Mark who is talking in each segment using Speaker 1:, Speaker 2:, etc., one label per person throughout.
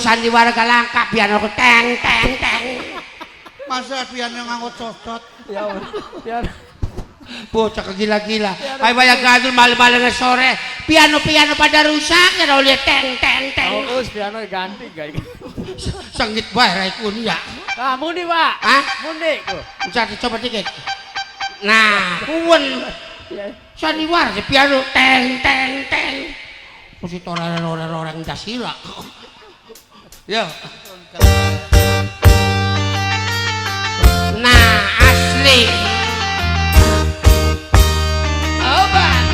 Speaker 1: sandiwara langka piano teng teng teng.
Speaker 2: Masa piano nganggo cocot.
Speaker 3: Ya piano.
Speaker 1: Bocah gila-gila. Ay banyak gadul malam-malam sore. Piano-piano pada rusak ya oleh teng teng teng.
Speaker 3: Oh, piano ganti guys.
Speaker 1: Sengit bae rai kunia.
Speaker 3: Ah, mundi, Pak.
Speaker 1: Hah?
Speaker 3: Mundi ku.
Speaker 1: Bisa dicoba dikit. Nah, kuwen. Sandiwara si piano teng teng teng. Mesti orang dasila. Yo. Nah, asli. Obat.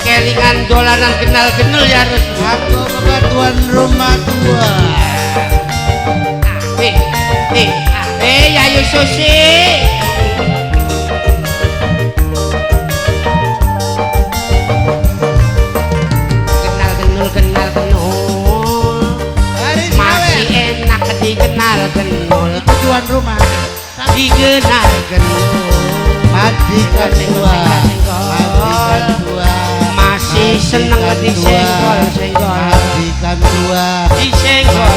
Speaker 1: Kelingan dolanan kenal-kenal ya harus.
Speaker 2: Aku tuan rumah tua.
Speaker 1: Ayo Susi. Kenal masih enak dikenal kenal
Speaker 2: Tuan rumah
Speaker 1: dikenal kenal
Speaker 2: majikan tua, majikan tua,
Speaker 1: masih seneng disenggol
Speaker 2: majikan tua,
Speaker 1: disenggol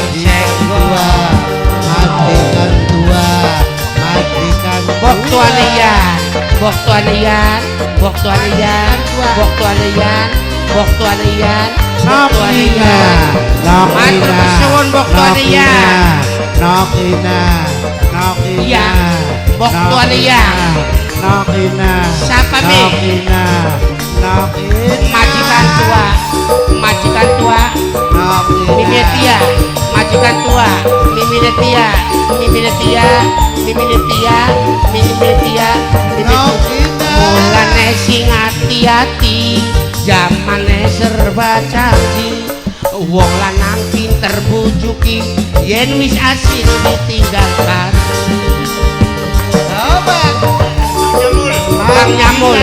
Speaker 2: majikan tua, majikan
Speaker 1: bok tuanian bok tuanian bok tuanian bok tuanian bok tuanian
Speaker 2: Nokina,
Speaker 1: Matur kesuwun bok tuanian
Speaker 2: Nokina,
Speaker 1: iya bok tuanian
Speaker 2: Nokina,
Speaker 1: siapa mi
Speaker 2: Nokina,
Speaker 1: majikan tua Mimi Tia majikan tua Mimi Tia mulane sing ati-ati jamane serba canggih wong lanang pinter bujuki yen wis asin ditinggal kasih Kang Nyamul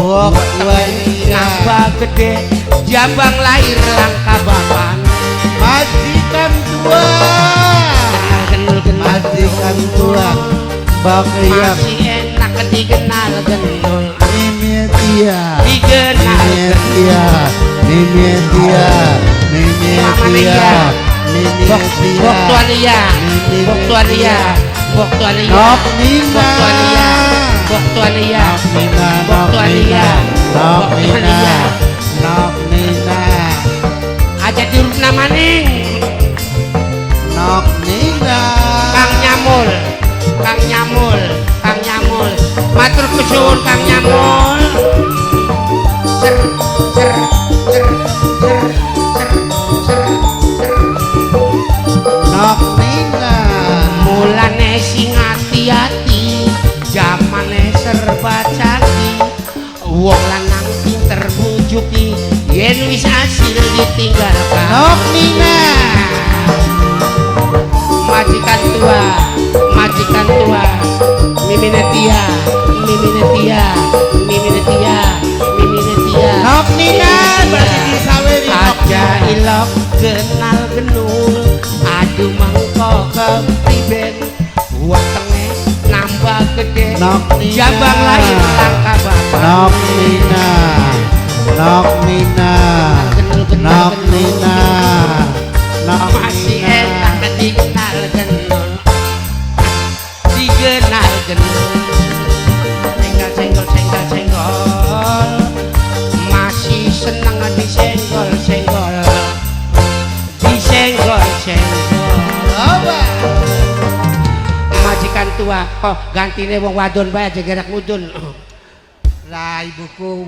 Speaker 2: Bapak
Speaker 1: nambah gede jambang lahir langka bapan
Speaker 2: majikan tua, majikan tua, bakyak
Speaker 1: masih enak dikenal genul
Speaker 2: Nimetia,
Speaker 1: dikenal bok tualia aja diruk namaning Kang Nyamul matur kesuwun Kang Nyamul mulane sing ati-ati jamane serba canggih wong lanang pinter bujuki yen wis asil ditinggalkan majikan tua Mimine Tia aja ilok kenal genul adu mangko kepriben wetenge nambah gede jambang lahir langka bapak masih enak dikenal genul senggol masih seneng disenggol majikan tua kok gantine wong wadon bae aja gerak mudun
Speaker 2: lah ibuku